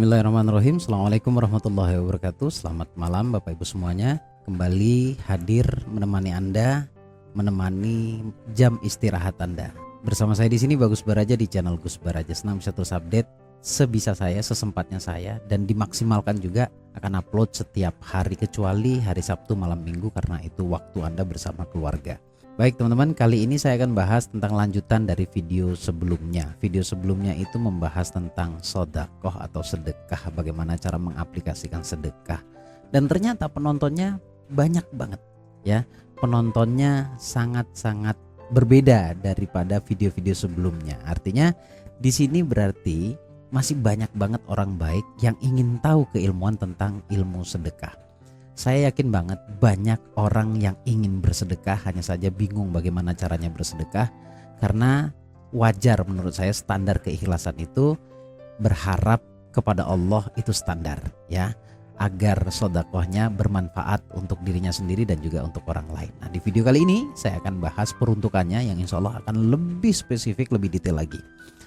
Bismillahirrahmanirrahim. Assalamualaikum warahmatullahi wabarakatuh. Selamat malam Bapak Ibu semuanya. Kembali hadir menemani Anda, menemani jam istirahat Anda. Bersama saya di sini Bagus Baraja di channel Gus Baraja. Senang bisa terus update sebisa saya, sesempatnya saya, dan dimaksimalkan juga akan upload setiap hari kecuali hari Sabtu malam Minggu karena itu waktu Anda bersama keluarga. Baik teman-teman, kali ini saya akan bahas tentang lanjutan dari video sebelumnya. Video sebelumnya itu membahas tentang sodakoh atau sedekah, bagaimana cara mengaplikasikan sedekah. Dan ternyata penontonnya banyak banget ya. Penontonnya sangat-sangat berbeda daripada video-video sebelumnya. Artinya di sini berarti masih banyak banget orang baik yang ingin tahu keilmuan tentang ilmu sedekah. Saya yakin banget banyak orang yang ingin bersedekah, hanya saja bingung bagaimana caranya bersedekah. Karena wajar menurut saya standar keikhlasan itu berharap kepada Allah itu standar ya, agar sedekahnya bermanfaat untuk dirinya sendiri dan juga untuk orang lain. Nah, di video kali ini saya akan bahas peruntukannya yang insya Allah akan lebih spesifik, lebih detail lagi.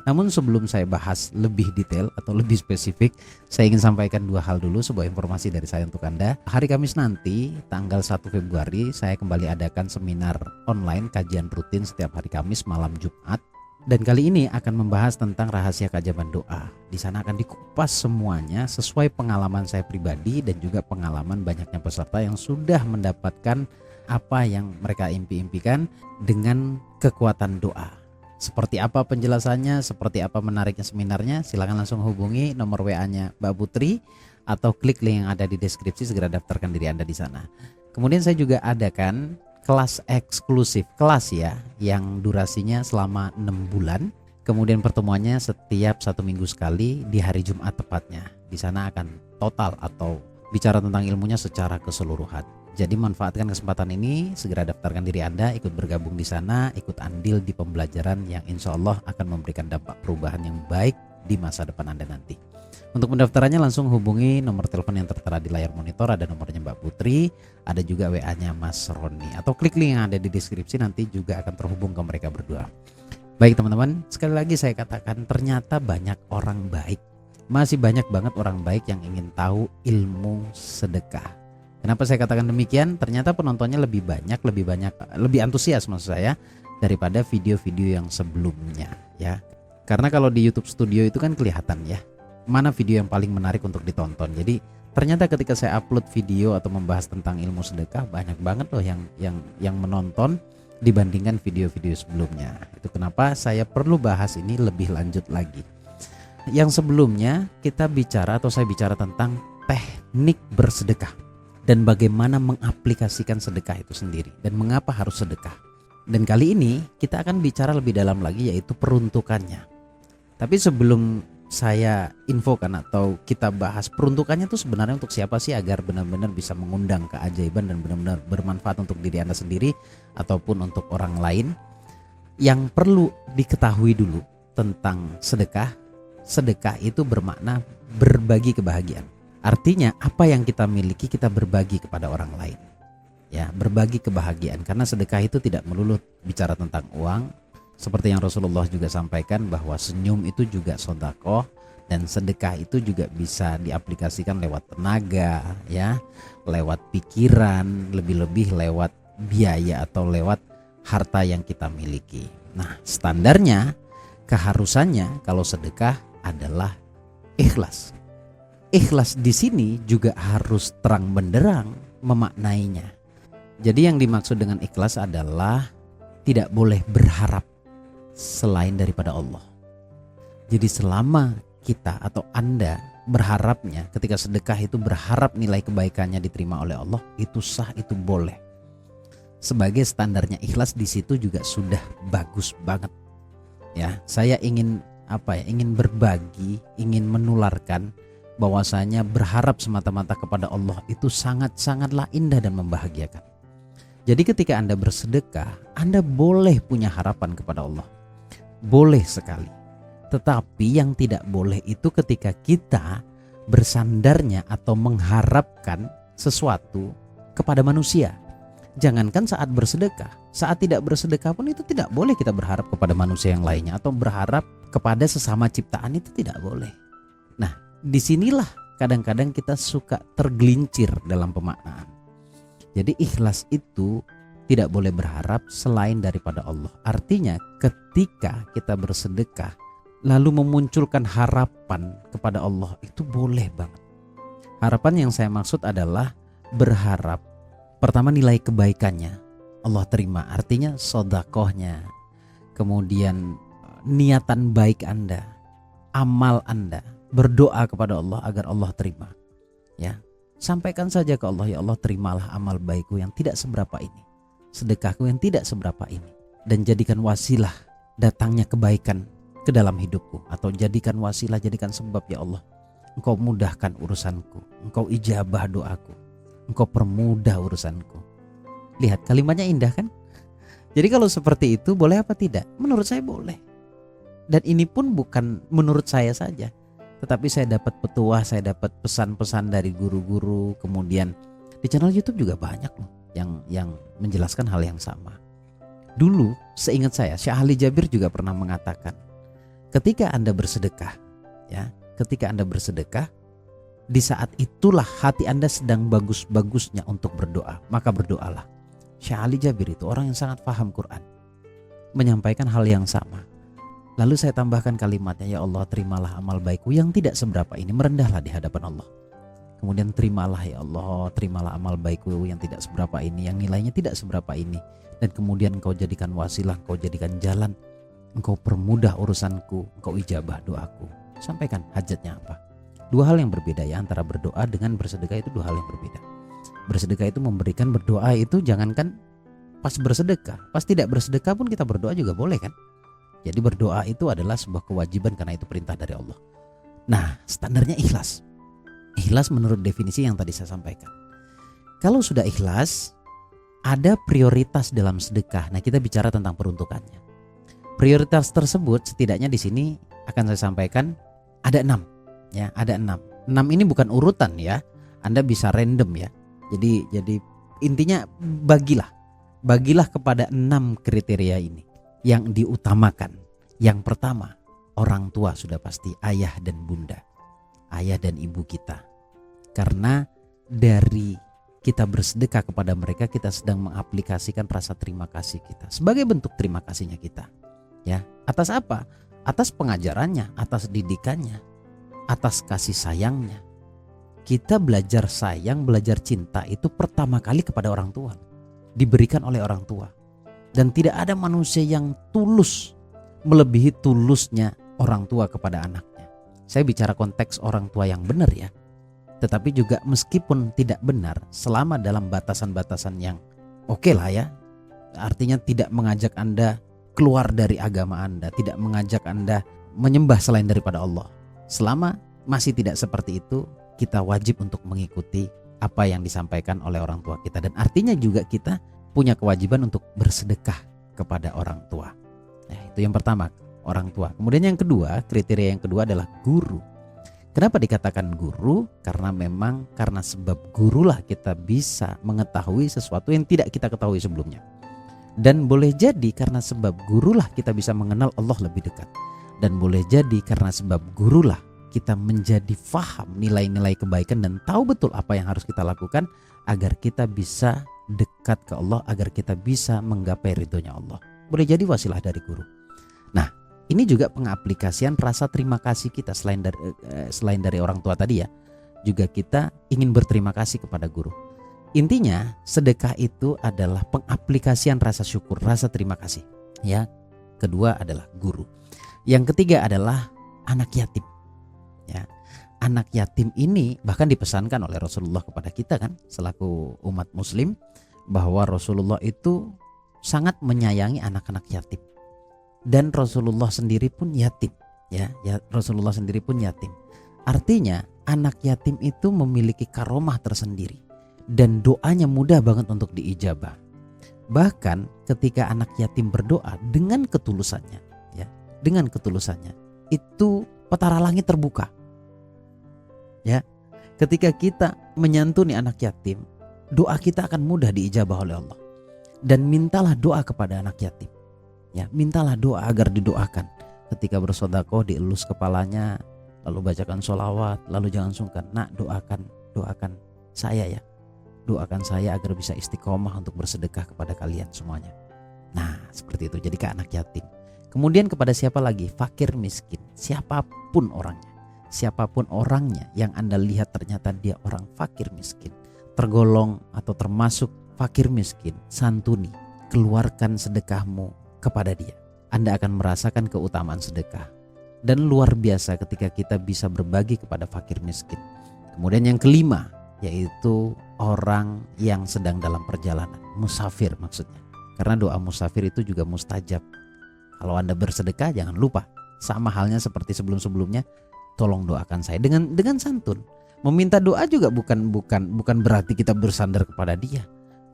Namun sebelum saya bahas lebih detail atau lebih spesifik, saya ingin sampaikan dua hal dulu, sebuah informasi dari saya untuk Anda. Hari Kamis nanti, tanggal 1 Februari, saya kembali adakan seminar online kajian rutin setiap hari Kamis malam Jumat. Dan kali ini akan membahas tentang rahasia keajaiban doa. Di sana akan dikupas semuanya sesuai pengalaman saya pribadi dan juga pengalaman banyaknya peserta yang sudah mendapatkan apa yang mereka impi-impikan dengan kekuatan doa. Seperti apa penjelasannya, seperti apa menariknya seminarnya, silakan langsung hubungi nomor WA-nya Mbak Putri atau klik link yang ada di deskripsi, segera daftarkan diri Anda di sana. Kemudian saya juga adakan kelas eksklusif, kelas ya, yang durasinya selama 6 bulan. Kemudian pertemuannya setiap 1 minggu sekali di hari Jumat tepatnya. Di sana akan total atau bicara tentang ilmunya secara keseluruhan. Jadi manfaatkan kesempatan ini, segera daftarkan diri Anda, ikut bergabung di sana, ikut andil di pembelajaran yang insya Allah akan memberikan dampak perubahan yang baik di masa depan Anda nanti. Untuk pendaftarannya langsung hubungi nomor telepon yang tertera di layar monitor, ada nomornya Mbak Putri, ada juga WA-nya Mas Roni, atau klik link yang ada di deskripsi, nanti juga akan terhubung ke mereka berdua. Baik teman-teman, sekali lagi saya katakan ternyata banyak orang baik, masih banyak banget orang baik yang ingin tahu ilmu sedekah. Kenapa saya katakan demikian? Ternyata penontonnya lebih banyak, lebih antusias maksud saya daripada video-video yang sebelumnya ya. Karena kalau di YouTube Studio itu kan kelihatan ya, mana video yang paling menarik untuk ditonton. Jadi ternyata ketika saya upload video atau membahas tentang ilmu sedekah, banyak banget loh yang menonton dibandingkan video-video sebelumnya. Itu kenapa saya perlu bahas ini lebih lanjut lagi. Yang sebelumnya kita bicara atau saya bicara tentang teknik bersedekah dan bagaimana mengaplikasikan sedekah itu sendiri dan mengapa harus sedekah. Dan kali ini kita akan bicara lebih dalam lagi, yaitu peruntukannya. Tapi sebelum saya infokan atau kita bahas peruntukannya itu sebenarnya untuk siapa sih, agar benar-benar bisa mengundang keajaiban dan benar-benar bermanfaat untuk diri Anda sendiri ataupun untuk orang lain. Yang perlu diketahui dulu tentang sedekah, sedekah itu bermakna berbagi kebahagiaan. Artinya apa yang kita miliki kita berbagi kepada orang lain ya, berbagi kebahagiaan. Karena sedekah itu tidak melulu bicara tentang uang, seperti yang Rasulullah juga sampaikan bahwa senyum itu juga sedekah, dan sedekah itu juga bisa diaplikasikan lewat tenaga ya, lewat pikiran, lebih-lebih lewat biaya atau lewat harta yang kita miliki. Nah, standarnya, keharusannya kalau sedekah adalah ikhlas. Ikhlas di sini juga harus terang benderang memaknainya. Jadi yang dimaksud dengan ikhlas adalah tidak boleh berharap selain daripada Allah. Jadi selama kita atau Anda berharapnya, ketika sedekah itu berharap nilai kebaikannya diterima oleh Allah, itu sah, itu boleh. Sebagai standarnya ikhlas di situ juga sudah bagus banget. Ya, saya ingin ingin berbagi, ingin menularkan bahwasanya berharap semata-mata kepada Allah itu sangat-sangatlah indah dan membahagiakan. Jadi ketika Anda bersedekah, Anda boleh punya harapan kepada Allah. Boleh sekali. Tetapi yang tidak boleh itu ketika kita bersandarnya atau mengharapkan sesuatu kepada manusia. Jangankan saat bersedekah, saat tidak bersedekah pun itu tidak boleh kita berharap kepada manusia yang lainnya atau berharap kepada sesama ciptaan, itu tidak boleh. Nah, disinilah kadang-kadang kita suka tergelincir dalam pemaknaan. Jadi ikhlas itu tidak boleh berharap selain daripada Allah. Artinya ketika kita bersedekah lalu memunculkan harapan kepada Allah, itu boleh banget. Harapan yang saya maksud adalah berharap pertama nilai kebaikannya Allah terima, artinya sodakohnya, kemudian niatan baik Anda, amal Anda, berdoa kepada Allah agar Allah terima. Ya, sampaikan saja ke Allah, ya Allah terimalah amal baikku yang tidak seberapa ini, sedekahku yang tidak seberapa ini, dan jadikan wasilah datangnya kebaikan ke dalam hidupku, atau jadikan wasilah, jadikan sebab ya Allah, Engkau mudahkan urusanku, Engkau ijabah doaku, Engkau permudah urusanku. Lihat kalimatnya indah kan? Jadi kalau seperti itu boleh apa tidak? Menurut saya boleh. Dan ini pun bukan menurut saya saja, tetapi saya dapat petuah, saya dapat pesan-pesan dari guru-guru. Kemudian di channel YouTube juga banyak loh yang menjelaskan hal yang sama. Dulu seingat saya Syekh Ali Jabir juga pernah mengatakan, ketika Anda bersedekah, ya, ketika Anda bersedekah, di saat itulah hati Anda sedang bagus-bagusnya untuk berdoa, maka berdoalah. Syekh Ali Jabir itu orang yang sangat paham Quran, menyampaikan hal yang sama. Lalu saya tambahkan kalimatnya, ya Allah terimalah amal baikku yang tidak seberapa ini, merendahlah di hadapan Allah. Kemudian terimalah ya Allah, terimalah amal baikku yang tidak seberapa ini, yang nilainya tidak seberapa ini. Dan kemudian Engkau jadikan wasilah, Engkau jadikan jalan, Engkau permudah urusanku, Engkau ijabah doaku. Sampaikan hajatnya apa. Dua hal yang berbeda ya, antara berdoa dengan bersedekah itu dua hal yang berbeda. Bersedekah itu memberikan, berdoa itu jangankan pas bersedekah, pas tidak bersedekah pun kita berdoa juga boleh kan. Jadi berdoa itu adalah sebuah kewajiban karena itu perintah dari Allah. Nah, standarnya ikhlas. Ikhlas menurut definisi yang tadi saya sampaikan. Kalau sudah ikhlas, ada prioritas dalam sedekah. Nah, kita bicara tentang peruntukannya. Prioritas tersebut setidaknya di sini akan saya sampaikan ada 6. Ya, ada 6. 6 ini bukan urutan ya. Anda bisa random ya. Jadi intinya bagilah kepada 6 kriteria ini yang diutamakan. Yang pertama, orang tua sudah pasti, ayah dan bunda, ayah dan ibu kita. Karena dari kita bersedekah kepada mereka, kita sedang mengaplikasikan rasa terima kasih kita sebagai bentuk terima kasihnya kita. Ya, atas apa? Atas pengajarannya, atas didikannya, atas kasih sayangnya. Kita belajar sayang, belajar cinta itu pertama kali kepada orang tua, diberikan oleh orang tua. Dan tidak ada manusia yang tulus melebihi tulusnya orang tua kepada anaknya. Saya bicara konteks orang tua yang benar ya. Tetapi juga meskipun tidak benar, selama dalam batasan-batasan yang oke lah ya. Artinya tidak mengajak Anda keluar dari agama Anda, tidak mengajak Anda menyembah selain daripada Allah. Selama masih tidak seperti itu, kita wajib untuk mengikuti apa yang disampaikan oleh orang tua kita. Dan artinya juga kita punya kewajiban untuk bersedekah kepada orang tua. Nah, itu yang pertama, orang tua. Kemudian yang kedua, kriteria yang kedua adalah guru. Kenapa dikatakan guru? Karena memang karena sebab gurulah kita bisa mengetahui sesuatu yang tidak kita ketahui sebelumnya. Dan boleh jadi karena sebab gurulah kita bisa mengenal Allah lebih dekat. Dan boleh jadi karena sebab gurulah kita menjadi faham nilai-nilai kebaikan dan tahu betul apa yang harus kita lakukan agar kita bisa dekat ke Allah, agar kita bisa menggapai ridhonya Allah. Boleh jadi wasilah dari guru. Nah, ini juga pengaplikasian rasa terima kasih kita selain dari orang tua tadi ya. Juga kita ingin berterima kasih kepada guru. Intinya sedekah itu adalah pengaplikasian rasa syukur, rasa terima kasih. Ya, kedua adalah guru. Yang ketiga adalah anak yatim. Ya, anak yatim ini bahkan dipesankan oleh Rasulullah kepada kita kan, selaku umat muslim, bahwa Rasulullah itu sangat menyayangi anak-anak yatim. Dan Rasulullah sendiri pun yatim. Ya, Rasulullah sendiri pun yatim. Artinya anak yatim itu memiliki karomah tersendiri dan doanya mudah banget untuk diijabah. Bahkan ketika anak yatim berdoa dengan ketulusannya, ya, dengan ketulusannya, itu petara langit terbuka. Ya, ketika kita menyantuni anak yatim, doa kita akan mudah diijabah oleh Allah. Dan mintalah doa kepada anak yatim. Ya, mintalah doa agar didoakan. Ketika bersedekah dielus kepalanya, lalu bacakan sholawat, lalu jangan sungkan. Nak, doakan saya ya. Doakan saya agar bisa istiqomah untuk bersedekah kepada kalian semuanya. Nah, seperti itu. Jadi ke anak yatim. Kemudian kepada siapa lagi? Fakir miskin. Siapapun orangnya yang Anda lihat ternyata dia orang fakir miskin, tergolong atau termasuk fakir miskin, santuni, keluarkan sedekahmu kepada dia. Anda akan merasakan keutamaan sedekah. Dan luar biasa ketika kita bisa berbagi kepada fakir miskin. Kemudian yang kelima, yaitu orang yang sedang dalam perjalanan, musafir maksudnya. Karena doa musafir itu juga mustajab. Kalau Anda bersedekah jangan lupa, sama halnya seperti sebelum-sebelumnya, tolong doakan saya dengan santun. Meminta doa juga bukan berarti kita bersandar kepada dia.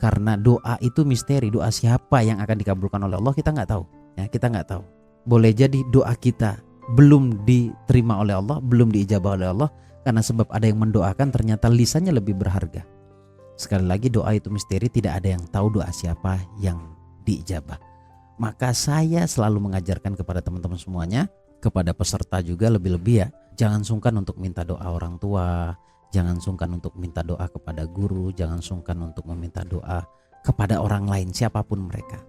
Karena doa itu misteri, doa siapa yang akan dikabulkan oleh Allah kita nggak tahu. Ya, kita nggak tahu. Boleh jadi doa kita belum diterima oleh Allah, belum diijabah oleh Allah, karena sebab ada yang mendoakan ternyata lisannya lebih berharga. Sekali lagi, doa itu misteri, tidak ada yang tahu doa siapa yang diijabah. Maka saya selalu mengajarkan kepada teman-teman semuanya, kepada peserta juga lebih-lebih ya, jangan sungkan untuk minta doa orang tua, jangan sungkan untuk minta doa kepada guru, jangan sungkan untuk meminta doa kepada orang lain siapapun mereka.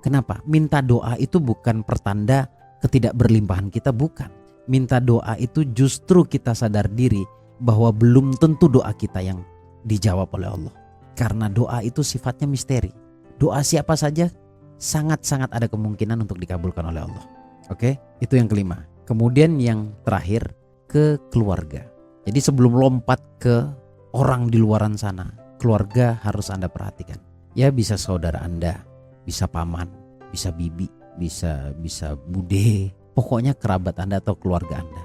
Kenapa? Minta doa itu bukan pertanda ketidakberlimpahan kita, bukan. Minta doa itu justru kita sadar diri bahwa belum tentu doa kita yang dijawab oleh Allah. Karena doa itu sifatnya misteri. Doa siapa saja sangat-sangat ada kemungkinan untuk dikabulkan oleh Allah. Oke, itu yang kelima. Kemudian yang terakhir, ke keluarga. Jadi sebelum lompat ke orang di luaran sana, keluarga harus Anda perhatikan. Ya, bisa saudara Anda, bisa paman, bisa bibi, bisa bude, pokoknya kerabat Anda atau keluarga Anda.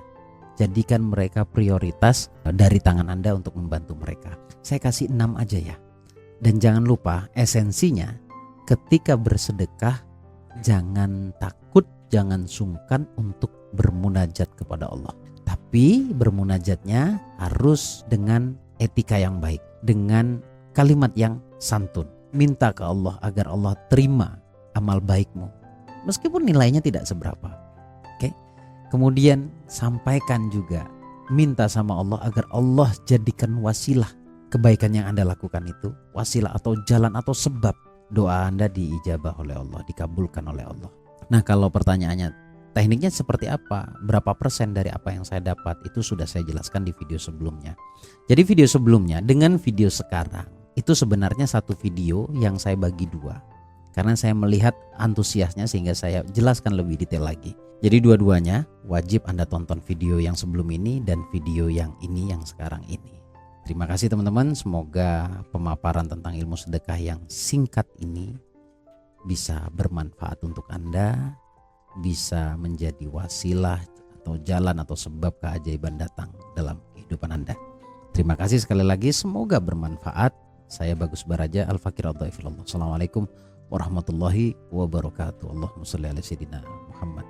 Jadikan mereka prioritas dari tangan Anda untuk membantu mereka. Saya kasih 6 aja ya. Dan jangan lupa esensinya, ketika bersedekah jangan takut, jangan sungkan untuk bermunajat kepada Allah. Tapi bermunajatnya harus dengan etika yang baik, dengan kalimat yang santun. Minta ke Allah agar Allah terima amal baikmu, meskipun nilainya tidak seberapa. Oke. Kemudian sampaikan juga, minta sama Allah agar Allah jadikan wasilah kebaikan yang Anda lakukan itu, wasilah atau jalan atau sebab doa Anda diijabah oleh Allah, dikabulkan oleh Allah. Nah, kalau pertanyaannya tekniknya seperti apa, berapa persen dari apa yang saya dapat, itu sudah saya jelaskan di video sebelumnya. Jadi video sebelumnya dengan video sekarang itu sebenarnya satu video yang saya bagi dua, karena saya melihat antusiasnya sehingga saya jelaskan lebih detail lagi. Jadi dua-duanya wajib Anda tonton, video yang sebelum ini dan video yang ini yang sekarang ini. Terima kasih teman-teman, semoga pemaparan tentang ilmu sedekah yang singkat ini bisa bermanfaat untuk Anda, bisa menjadi wasilah atau jalan atau sebab keajaiban datang dalam kehidupan Anda. Terima kasih sekali lagi, semoga bermanfaat. Saya Bagus Baraja, Al-Fakir Al-Dhaifillah. Assalamualaikum warahmatullahi wabarakatuh. Allahumma sholli ala sayyidina Muhammad.